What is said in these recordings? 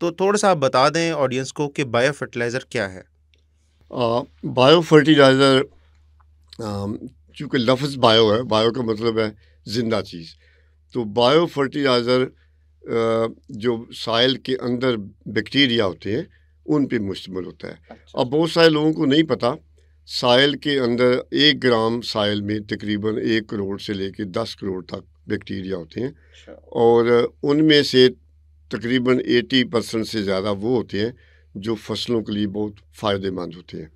तो थोड़ा-सा आप बता दें ऑडियंस को कि बायो फर्टिलाइज़र क्या है? बायो फर्टिलाइज़र चूँकि लफ्ज़ बायो है, बायो का मतलब है ज़िंदा चीज़। तो बायो फर्टिलाइज़र जो सॉइल के अंदर बैक्टीरिया होते हैं, उन पे मुश्तमिल होता है। अच्छा। अब बहुत सारे लोगों को नहीं पता, सॉइल के अंदर 1 ग्राम सॉइल में तकरीबन 1 करोड़ से लेके 10 करोड़ तक बैक्टीरिया होते हैं अच्छा। और उनमें से तकरीबन 80% से ज़्यादा वो होते हैं, जो फसलों के लिए बहुत फ़ायदेमंद होते हैं।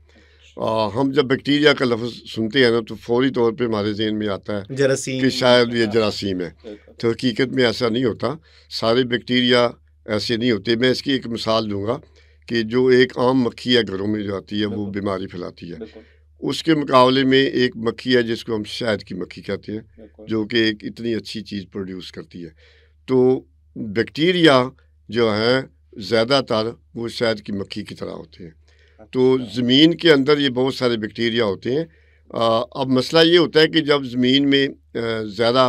हम जब बैक्टीरिया का लफ्ज़ सुनते हैं ना, तो फ़ौरी तौर पे हमारे ज़हन में आता है कि जरासीम। शायद ये हाँ, जरासीम है। बिल्कुल। तो हकीकत में ऐसा नहीं होता, सारे बैक्टीरिया ऐसे नहीं होते। मैं इसकी एक मिसाल दूँगा कि जो एक आम मक्खी है घरों में जो आती है, वो बिल्कुल, बीमारी फैलाती है। बिल्कुल, उसके मुकाबले में एक मक्खी है जिसको हम शहद की मक्खी कहते हैं, बिल्कुल। जो कि एक इतनी अच्छी चीज़ प्रोड्यूस करती है। तो बैक्टीरिया जो हैं, ज़्यादातर वो शहद की मक्खी की तरह होते हैं। तो अच्छा। ज़मीन के अंदर ये बहुत सारे बैक्टीरिया होते हैं। अब मसला ये होता है कि जब ज़मीन में ज़्यादा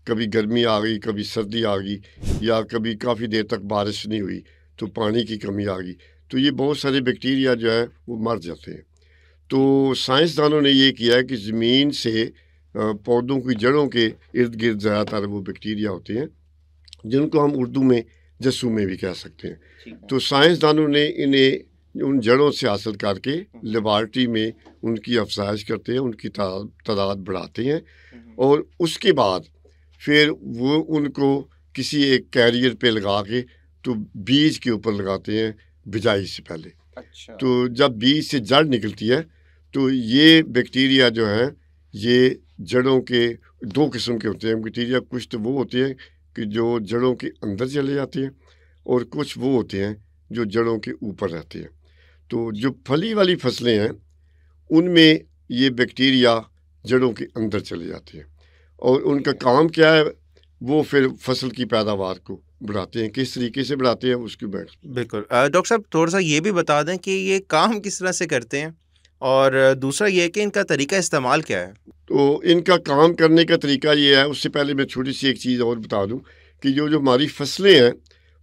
कभी गर्मी आ गई, कभी सर्दी आ गई या कभी काफ़ी देर तक बारिश नहीं हुई, तो पानी की कमी आ गई, तो ये बहुत सारे बैक्टीरिया जो है वो मर जाते हैं। तो साइंसदानों ने ये किया है कि ज़मीन से पौधों की जड़ों के इर्द-गिर्द ज़्यादातर वो बैक्टीरिया होते हैं, जिनको हम उर्दू में जसूमें भी कह सकते हैं। ठीक है। तो साइंसदानों ने इन्हें उन जड़ों से हासिल करके लेबॉरेटरी में उनकी अफज़ाइश करते हैं, उनकी तादाद बढ़ाते हैं और उसके बाद फिर वो उनको किसी एक कैरियर पे लगा के तो बीज के ऊपर लगाते हैं बिजाई से पहले। अच्छा। तो जब बीज से जड़ निकलती है, तो ये बैक्टीरिया जो हैं, ये जड़ों के 2 किस्म के होते हैं बैक्टीरिया। कुछ तो वो होते हैं कि जो जड़ों के अंदर चले जाते हैं और कुछ वो होते हैं जो जड़ों के ऊपर रहते हैं। तो जो फली वाली फसलें हैं, उनमें ये बैक्टीरिया जड़ों के अंदर चले जाते हैं और उनका काम क्या है, वो फिर फसल की पैदावार को बढ़ाते हैं। किस तरीके से बढ़ाते हैं उसकी मैं बिल्कुल। डॉक्टर साहब थोड़ा-सा ये भी बता दें कि ये काम किस तरह से करते हैं? और दूसरा ये है कि इनका तरीका इस्तेमाल क्या है? तो इनका काम करने का तरीका ये है, उससे पहले मैं छोटी-सी एक चीज़ और बता दूँ कि जो जो हमारी फसलें हैं,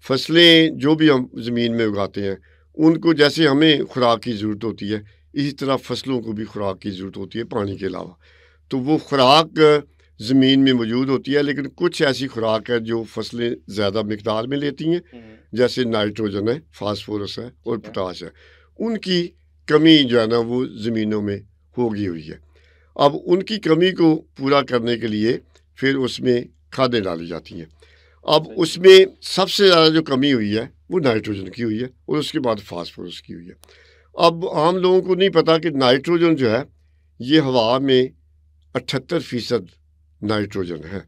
फसलें जो भी हम ज़मीन में उगाते हैं, उनको जैसे हमें खुराक की ज़रूरत होती है, इसी तरह फसलों को भी खुराक की ज़रूरत होती है पानी के अलावा। तो वो खुराक ज़मीन में मौजूद होती है, लेकिन कुछ ऐसी खुराक है जो फसलें ज़्यादा मिकदार में लेती हैं, जैसे नाइट्रोजन है, फास्फोरस है और ठीक है। पोटाश है। उनकी कमी जो है ना, वो ज़मीनों में होगी हुई है। अब उनकी कमी को पूरा करने के लिए फिर उसमें खादें डाली जाती हैं। अब सही है। उसमें सबसे ज़्यादा जो कमी हुई है, वो नाइट्रोजन की हुई है और उसके बाद फास्फोरस की हुई है। अब आम लोगों को नहीं पता कि नाइट्रोजन जो है, ये हवा में 78% नाइट्रोजन है,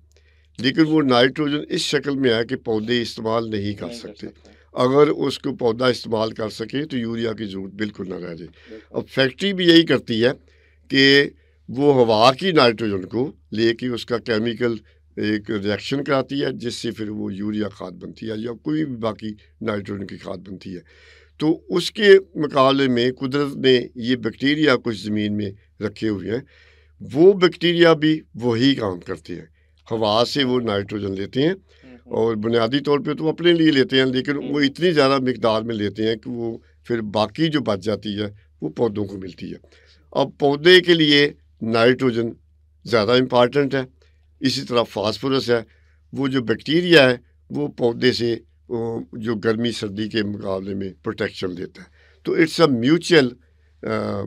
लेकिन वो नाइट्रोजन इस शक्ल में है कि पौधे इस्तेमाल नहीं कर नहीं कर सकते। सकते। अगर उसको पौधा इस्तेमाल कर सके तो यूरिया की ज़रूरत बिल्कुल ना रह जाए। बिल्कुल। अब फैक्ट्री भी यही करती है कि वो हवा की नाइट्रोजन को लेके उसका केमिकल एक रिएक्शन कराती है, जिससे फिर वो यूरिया खाद बनती है या कोई भी बाकी नाइट्रोजन की खाद बनती है। तो उसके मुकाबले में कुदरत ने ये बैक्टीरिया कुछ ज़मीन में रखे हुए हैं, वो बैक्टीरिया भी वही काम करते हैं। हवा से वो नाइट्रोजन लेते हैं और बुनियादी तौर पे तो अपने लिए लेते हैं, लेकिन वो इतनी ज़्यादा मिकदार में लेते हैं कि वो फिर बाकी जो बच जाती है, वो पौधों को मिलती है। अब पौधे के लिए नाइट्रोजन ज़्यादा इम्पॉर्टेंट है, इसी तरह फास्फोरस है। वो जो बैक्टीरिया है, वो पौधे से जो गर्मी सर्दी के मुकाबले में प्रोटेक्शन देता है। तो it's a mutual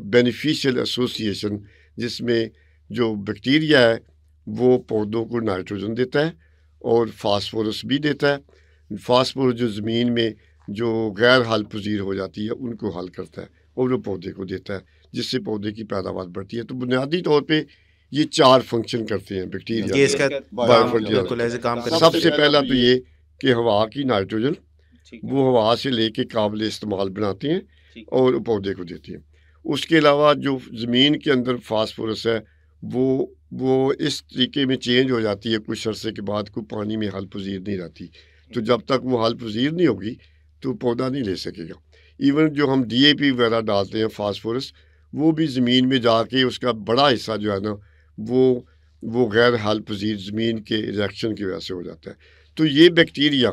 beneficial association, जिसमें जो बैक्टीरिया है वो पौधों को नाइट्रोजन देता है और फास्फोरस भी देता है। फास्फोरस जो ज़मीन में जो गैर हल पजीर हो जाती है, उनको हल करता है और वो पौधे को देता है, जिससे पौधे की पैदावार बढ़ती है। तो बुनियादी तौर पे ये 4 फंक्शन करते हैं बैक्टीरिया ये जो इसका है काम बायोफर्टिलाइज़र। बिल्कुल ऐसे काम करता है। सबसे पहला तो ये कि हवा की नाइट्रोजन ठीक है। वो हवा से लेके काबिल इस्तेमाल बनाते हैं ठीक। और पौधे को देती हैं। उसके अलावा जो ज़मीन के अंदर फास्फोरस है, वो इस तरीके में चेंज हो जाती है कुछ अरसे के बाद, कोई पानी में हल पजीर नहीं रहती। तो जब तक वो हल पजीर नहीं होगी, तो पौधा नहीं ले सकेगा। इवन जो हम डीएपी वगैरह डालते हैं फास्फोरस, वो भी ज़मीन में जाके उसका बड़ा हिस्सा जो है ना, वो गैर हल पजीर ज़मीन के रिएक्शन की वजह से हो जाता है। तो ये बैक्टीरिया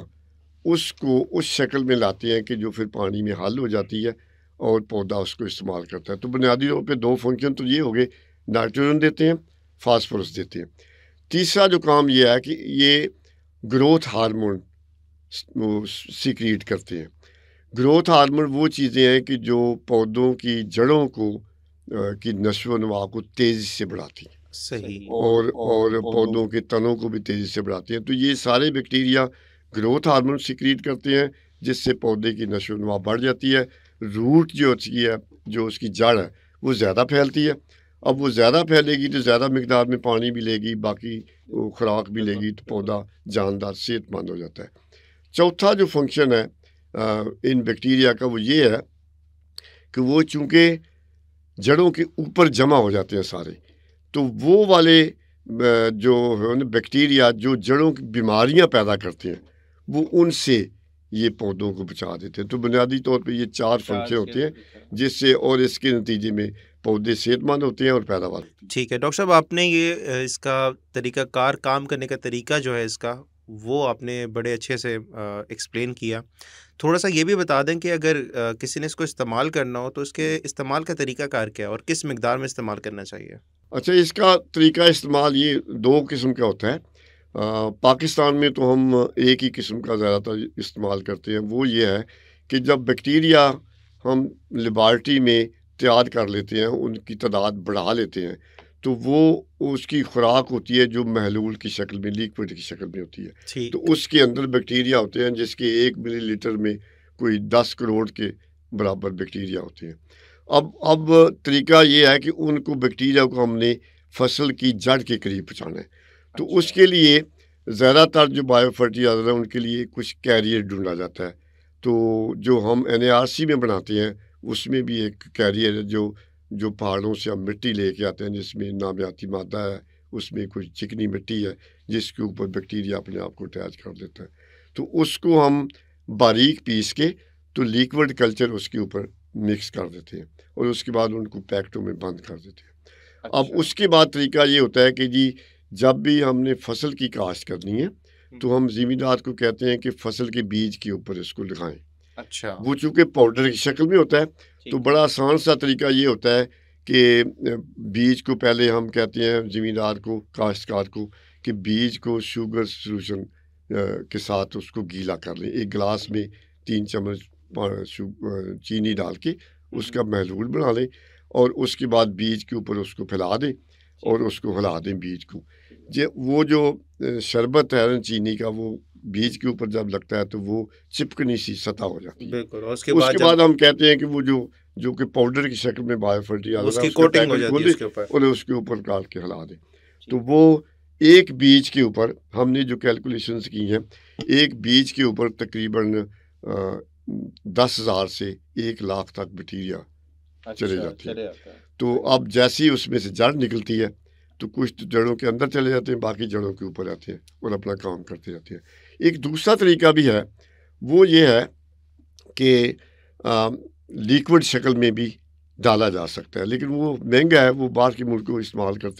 उसको उस शक्ल में लाते हैं कि जो फिर पानी में हल हो जाती है और पौधा उसको इस्तेमाल करता है। तो बुनियादी तौर पे 2 फंक्शन तो ये हो गए, नाइट्रोजन देते हैं, फास्फोरस देते हैं। तीसरा जो काम ये है कि ये ग्रोथ हार्मोन वो सीक्रेट करते हैं। ग्रोथ हार्मोन वो चीज़ें हैं कि जो पौधों की जड़ों को की नशो नुमा को तेज़ी से बढ़ाती हैं सही। और पौधों के तनों को भी तेज़ी से बढ़ाती हैं। तो ये सारे बैक्टीरिया ग्रोथ हार्मोन सीक्रेट करते हैं, जिससे पौधे की नशो नुमा बढ़ जाती है। रूट जो होती है, जो उसकी जड़ है, वो ज़्यादा फैलती है। अब वो ज़्यादा फैलेगी तो ज़्यादा मिकदार में पानी भी लेगी, बाकी खुराक भी लेगी, तो पौधा जानदार सेहतमंद हो जाता है। चौथा जो फंक्शन है इन बैक्टीरिया का, वो ये है कि वो चूँकि जड़ों के ऊपर जमा हो जाते हैं सारे, तो वो वाले जो है ना बैक्टीरिया जो जड़ों की बीमारियां पैदा करते हैं, वो उनसे ये पौधों को बचा देते हैं। तो बुनियादी तौर पे ये 4 फंक्शन होते हैं, जिससे और इसके नतीजे में पौधे सेहतमंद होते हैं और पैदावार। ठीक है डॉक्टर साहब, आपने ये इसका तरीक़ाकार काम करने का तरीका जो है इसका, वो आपने बड़े अच्छे से एक्सप्लेन किया। थोड़ा-सा ये भी बता दें कि अगर किसी ने इसको इस्तेमाल करना हो तो इसके इस्तेमाल का तरीक़ाकार क्या है और किस मिक़दार में इस्तेमाल करना चाहिए? अच्छा, इसका तरीका इस्तेमाल ये 2 किस्म का होता है। पाकिस्तान में तो हम एक ही किस्म का ज़्यादातर इस्तेमाल करते हैं। वो ये है कि जब बैक्टीरिया हम लेबॉरेटरी में तैयार कर लेते हैं, उनकी तादाद बढ़ा लेते हैं, तो वो उसकी खुराक होती है जो महलूल की शक्ल में, लिक्विड की शक्ल में होती है। तो ठीक। उसके अंदर बैक्टीरिया होते हैं, जिसके 1 मिलीलीटर में कोई 10 करोड़ के बराबर बैक्टीरिया होते हैं। अब तरीका ये है कि उनको बैक्टीरिया को हमने फसल की जड़ के करीब पहुँचाना है। तो उसके लिए ज़्यादातर जो बायो फर्टिलाइज़र है, उनके लिए कुछ कैरियर ढूंढा जाता है। तो जो हम NARC में बनाते हैं, उसमें भी एक कैरियर है जो पहाड़ों से हम मिट्टी लेके आते हैं, जिसमें नामियाती मादा है, उसमें कुछ चिकनी मिट्टी है, जिसके ऊपर बैक्टीरिया अपने आप को अटैच कर देता है। तो उसको हम बारीक पीस के तो लिक्विड कल्चर उसके ऊपर मिक्स कर देते हैं और उसके बाद उनको पैकेटों में बंद कर देते हैं। अब उसके बाद तरीका ये होता है कि जी, जब भी हमने फसल की काश्त करनी है, तो हम ज़मींदार को कहते हैं कि फसल के बीज के ऊपर इसको लगाएं। अच्छा। वो चूँकि पाउडर की शक्ल में होता है, तो बड़ा आसान सा तरीका ये होता है कि बीज को पहले हम कहते हैं ज़मींदार को, काश्तकार को, कि बीज को शुगर सॉल्यूशन के साथ उसको गीला कर लें। 1 गिलास में 3 चम्मच चीनी डाल के उसका महलूल बना लें और उसके बाद बीज के ऊपर उसको फैला दें और उसको हिला दें बीज को। वो जो शरबत है चीनी का, वो बीज के ऊपर जब लगता है तो वो चिपकनी सी सतह हो जाती है। बिल्कुल। और उसके बाद हम कहते हैं कि वो जो कि पाउडर की शक्ल में बायो फर्टिलाइज़र उसकी कोटिंग हो जाती है उसके ऊपर, और उसके ऊपर डाल के हिला दें। तो वो एक बीज के ऊपर हमने जो कैलकुलेशंस की हैं, एक बीज के ऊपर तकरीबन 10,000 से 1 लाख तक बैक्टीरिया चले जाते हैं। तो अब जैसे ही उसमें से जड़ निकलती है, तो कुछ तो जड़ों के अंदर चले जाते हैं, बाकी जड़ों के ऊपर आते हैं और अपना काम करते जाते हैं। एक दूसरा तरीका भी है, वो ये है कि लिक्विड शक्ल में भी डाला जा सकता है, लेकिन वो महंगा है, वो बाहर के मुल्कों इस्तेमाल करते हैं।